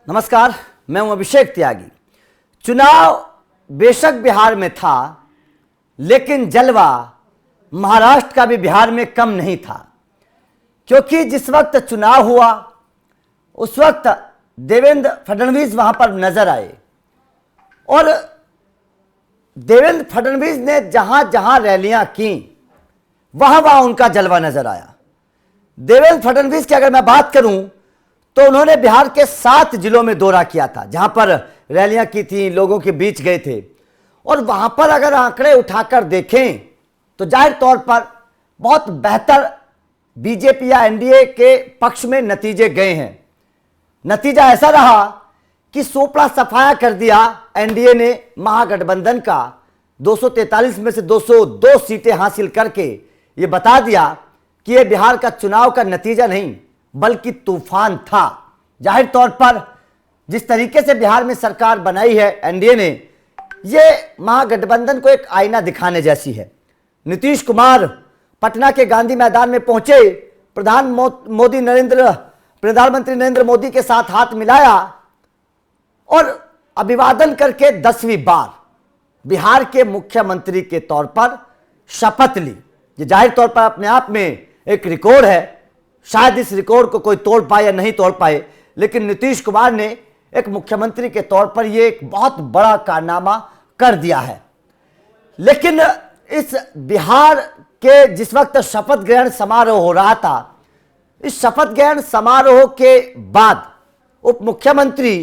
नमस्कार, मैं हूं अभिषेक त्यागी। चुनाव बेशक बिहार में था, लेकिन जलवा महाराष्ट्र का भी बिहार में कम नहीं था, क्योंकि जिस वक्त चुनाव हुआ उस वक्त देवेंद्र फडणवीस वहां पर नजर आए और देवेंद्र फडणवीस ने जहां जहां रैलियां की वहां वहां उनका जलवा नजर आया। देवेंद्र फडणवीस की अगर मैं बात करूं तो उन्होंने बिहार के 7 जिलों में दौरा किया था, जहां पर रैलियां की थी, लोगों के बीच गए थे और वहां पर अगर आंकड़े उठाकर देखें तो जाहिर तौर पर बहुत बेहतर बीजेपी या एनडीए के पक्ष में नतीजे गए हैं। नतीजा ऐसा रहा कि सोपड़ा सफाया कर दिया एनडीए ने महागठबंधन का, 243 में से 202 सीटें हासिल करके ये बता दिया कि ये बिहार का चुनाव का नतीजा नहीं बल्कि तूफान था। जाहिर तौर पर जिस तरीके से बिहार में सरकार बनाई है एनडीए ने, ये महागठबंधन को एक आईना दिखाने जैसी है। नीतीश कुमार पटना के गांधी मैदान में पहुंचे, प्रधानमंत्री नरेंद्र मोदी के साथ हाथ मिलाया और अभिवादन करके 10वीं बार बिहार के मुख्यमंत्री के तौर पर शपथ ली। ये जाहिर तौर पर अपने आप में एक रिकॉर्ड है। शायद इस रिकॉर्ड को कोई तोड़ पाए या नहीं तोड़ पाए, लेकिन नीतीश कुमार ने एक मुख्यमंत्री के तौर पर यह एक बहुत बड़ा कारनामा कर दिया है। लेकिन इस बिहार के जिस वक्त शपथ ग्रहण समारोह हो रहा था, इस शपथ ग्रहण समारोह के बाद उप मुख्यमंत्री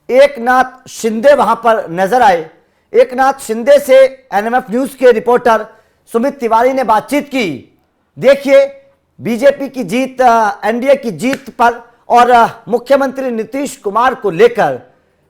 एकनाथ शिंदे वहां पर नजर आए। एकनाथ शिंदे से एनएमएफ न्यूज के रिपोर्टर सुमित तिवारी ने बातचीत की। देखिए बीजेपी की जीत, एनडीए की जीत पर और मुख्यमंत्री नीतीश कुमार को लेकर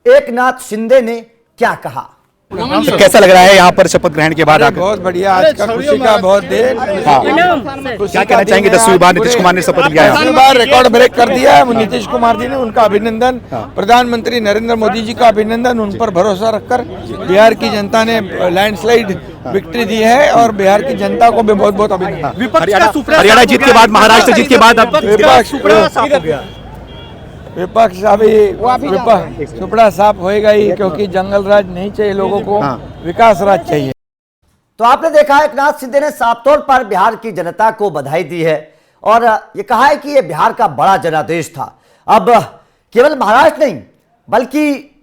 एकनाथ शिंदे ने क्या कहा। कैसा लग रहा है यहाँ पर शपथ ग्रहण के बाद आकर? बहुत बढ़िया, आज का खुशी का बहुत दिन। क्या कहना चाहेंगे? 10वीं बार नीतीश कुमार ने शपथ लिया है। 10वीं बार रिकॉर्ड ब्रेक कर दिया है नीतीश कुमार जी ने, उनका अभिनंदन। प्रधानमंत्री नरेंद्र मोदी जी का अभिनंदन। उन पर भरोसा रखकर बिहार की जनता ने लैंडस्लाइड विक्ट्री दी है और बिहार की जनता को भी बहुत बहुत अभिनंदन। हरियाणा जीत के बाद, महाराष्ट्र जीत के बाद विपक्ष अभी सुपड़ा साफ होएगा ही, क्योंकि जंगल राज नहीं चाहिए लोगों को, विकास राज चाहिए। तो आपने देखा एकनाथ शिंदे ने साफ तौर पर बिहार की जनता को बधाई दी है और ये कहा है कि ये बिहार का बड़ा जनादेश था। अब केवल महाराष्ट्र नहीं बल्कि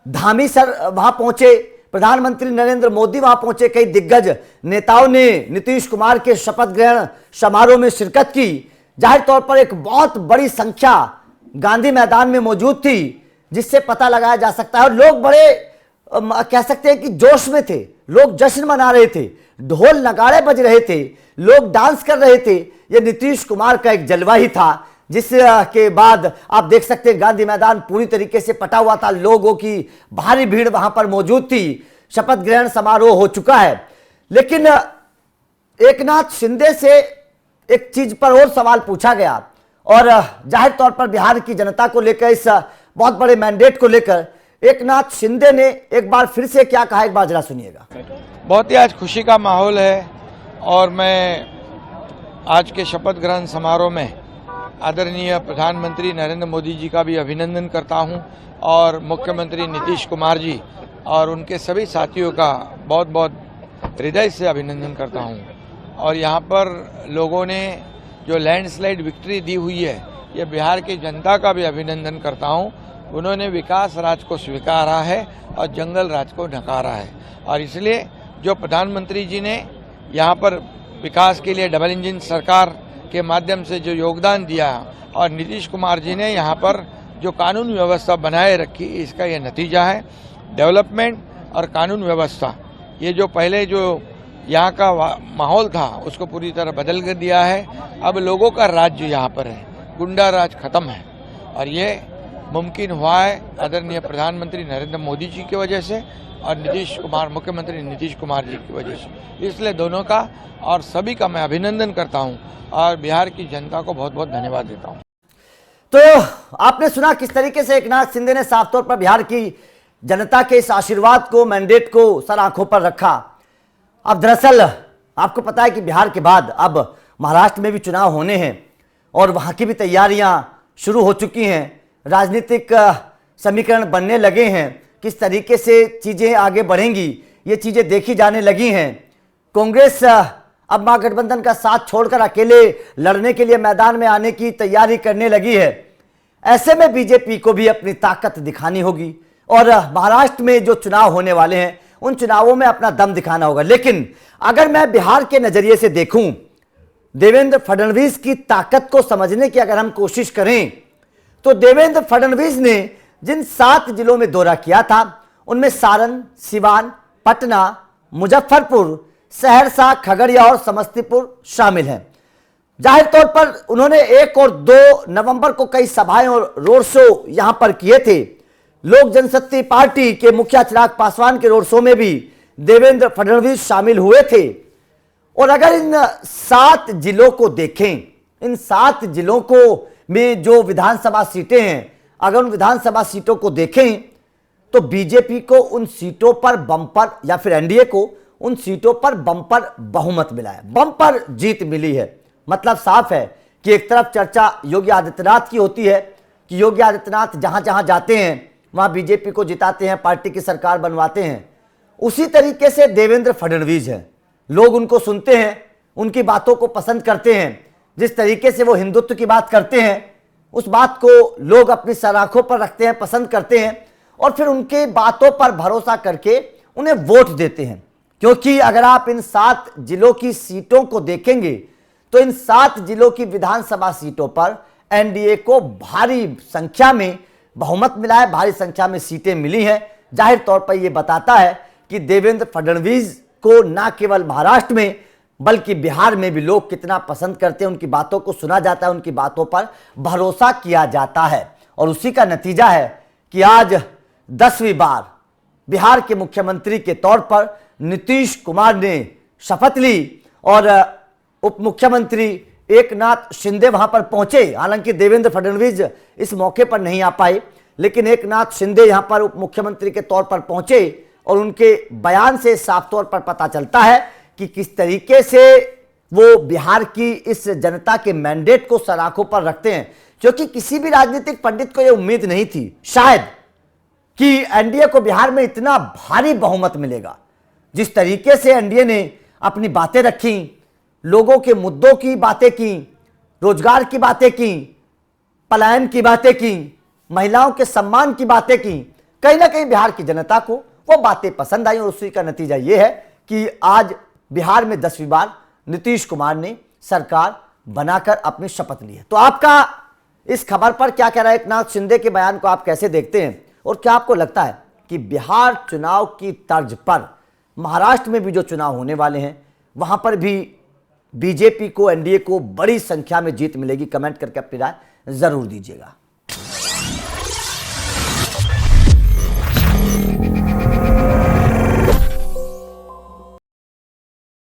धामी सर वहां पहुंचे, प्रधानमंत्री नरेंद्र मोदी वहां पहुंचे, कई दिग्गज नेताओं ने नीतीश कुमार के शपथ ग्रहण समारोह में शिरकत की। जाहिर तौर पर एक बहुत बड़ी संख्या गांधी मैदान में मौजूद थी, जिससे पता लगाया जा सकता है। और लोग बड़े कह सकते हैं कि जोश में थे, लोग जश्न मना रहे थे, ढोल नगाड़े बज रहे थे, लोग डांस कर रहे थे। यह नीतीश कुमार का एक जलवा ही था, जिसके बाद आप देख सकते हैं गांधी मैदान पूरी तरीके से पटा हुआ था, लोगों की भारी भीड़ वहां पर मौजूद थी। शपथ ग्रहण समारोह हो चुका है, लेकिन एकनाथ शिंदे से एक चीज पर और सवाल पूछा गया और जाहिर तौर पर बिहार की जनता को लेकर, इस बहुत बड़े मैंडेट को लेकर एकनाथ शिंदे ने एक बार फिर से क्या कहा, एक बार जरा सुनिएगा। बहुत ही आज खुशी का माहौल है और मैं आज के शपथ ग्रहण समारोह में आदरणीय प्रधानमंत्री नरेंद्र मोदी जी का भी अभिनंदन करता हूं और मुख्यमंत्री नीतीश कुमार जी और उनके सभी साथियों का बहुत बहुत हृदय से अभिनंदन करता हूं। और यहाँ पर लोगों ने जो लैंडस्लाइड विक्ट्री दी हुई है, ये बिहार की जनता का भी अभिनंदन करता हूं। उन्होंने विकास राज को स्वीकारा है और जंगल राज को नकारा है और इसलिए जो प्रधानमंत्री जी ने यहाँ पर विकास के लिए डबल इंजन सरकार के माध्यम से जो योगदान दिया और नीतीश कुमार जी ने यहाँ पर जो कानून व्यवस्था बनाए रखी, इसका ये नतीजा है। डेवलपमेंट और कानून व्यवस्था, ये जो पहले जो यहाँ का माहौल था उसको पूरी तरह बदल कर दिया है। अब लोगों का राज्य यहाँ पर है, गुंडा राज खत्म है और ये मुमकिन हुआ है आदरणीय प्रधानमंत्री नरेंद्र मोदी जी की वजह से और मुख्यमंत्री नीतीश कुमार जी की वजह से। इसलिए दोनों का और सभी का मैं अभिनंदन करता हूँ और बिहार की जनता को बहुत बहुत धन्यवाद देता हूँ। तो आपने सुना किस तरीके से एकनाथ शिंदे ने साफ तौर पर बिहार की जनता के इस आशीर्वाद को, मैंडेट को सर आंखों पर रखा। अब दरअसल आपको पता है कि बिहार के बाद अब महाराष्ट्र में भी चुनाव होने हैं और वहां की भी तैयारियां शुरू हो चुकी हैं। राजनीतिक समीकरण बनने लगे हैं, किस तरीके से चीज़ें आगे बढ़ेंगी, ये चीज़ें देखी जाने लगी हैं। कांग्रेस अब महागठबंधन का साथ छोड़कर अकेले लड़ने के लिए मैदान में आने की तैयारी करने लगी है। ऐसे में बीजेपी को भी अपनी ताकत दिखानी होगी और महाराष्ट्र में जो चुनाव होने वाले हैं उन चुनावों में अपना दम दिखाना होगा। लेकिन अगर मैं बिहार के नजरिए से देखूं, देवेंद्र फडणवीस की ताकत को समझने की अगर हम कोशिश करें, तो देवेंद्र फडणवीस ने जिन 7 जिलों में दौरा किया था उनमें सारण, सिवान, पटना, मुजफ्फरपुर, सहरसा, खगड़िया और समस्तीपुर शामिल हैं। जाहिर तौर पर उन्होंने 1 और 2 नवंबर को कई सभाएं और रोड शो यहां पर किए थे। लोक जनशक्ति पार्टी के मुखिया चिराग पासवान के रोड शो में भी देवेंद्र फडणवीस शामिल हुए थे। और अगर इन 7 जिलों को देखें, इन 7 जिलों को में जो विधानसभा सीटें हैं, अगर उन विधानसभा सीटों को देखें तो बीजेपी को उन सीटों पर बम्पर, या फिर एनडीए को उन सीटों पर बम्पर बहुमत मिला है, बम्पर जीत मिली है। मतलब साफ है कि एक तरफ चर्चा योगी आदित्यनाथ की होती है कि योगी आदित्यनाथ जहां जहां जाते हैं वहां बीजेपी को जिताते हैं, पार्टी की सरकार बनवाते हैं। उसी तरीके से देवेंद्र फडणवीस हैं, लोग उनको सुनते हैं, उनकी बातों को पसंद करते हैं। जिस तरीके से वो हिंदुत्व की बात करते हैं उस बात को लोग अपनी सराखों पर रखते हैं, पसंद करते हैं और फिर उनके बातों पर भरोसा करके उन्हें वोट देते हैं। क्योंकि अगर आप इन 7 जिलों की सीटों को देखेंगे तो इन 7 जिलों की विधानसभा सीटों पर एनडीए को भारी संख्या में बहुमत मिला है, भारी संख्या में सीटें मिली हैं। जाहिर तौर पर यह बताता है कि देवेंद्र फडणवीस को न केवल महाराष्ट्र में बल्कि बिहार में भी लोग कितना पसंद करते हैं, उनकी बातों को सुना जाता है, उनकी बातों पर भरोसा किया जाता है। और उसी का नतीजा है कि आज 10वीं बार बिहार के मुख्यमंत्री के तौर पर नीतीश कुमार ने शपथ ली और उप मुख्यमंत्री एकनाथ शिंदे वहां पर पहुंचे। हालांकि देवेंद्र फडणवीस इस मौके पर नहीं आ पाए, लेकिन एकनाथ शिंदे यहां पर उप मुख्यमंत्री के तौर पर पहुंचे और उनके बयान से साफ तौर पर पता चलता है कि किस तरीके से वो बिहार की इस जनता के मैंडेट को सराखों पर रखते हैं। क्योंकि किसी भी राजनीतिक पंडित को यह उम्मीद नहीं थी शायद कि एनडीए को बिहार में इतना भारी बहुमत मिलेगा। जिस तरीके से एनडीए ने अपनी बातें रखी, लोगों के मुद्दों की बातें की, रोजगार की बातें की, पलायन की बातें की, महिलाओं के सम्मान की बातें की, कहीं ना कहीं बिहार की जनता को वो बातें पसंद आई। और उसी का नतीजा ये है कि आज बिहार में 10वीं बार नीतीश कुमार ने सरकार बनाकर अपनी शपथ ली है। तो आपका इस खबर पर क्या कह रहा है? एकनाथ शिंदे के बयान को आप कैसे देखते हैं और क्या आपको लगता है कि बिहार चुनाव की तर्ज पर महाराष्ट्र में भी जो चुनाव होने वाले हैं वहां पर भी बीजेपी को, एनडीए को बड़ी संख्या में जीत मिलेगी? कमेंट करके अपनी राय जरूर दीजिएगा।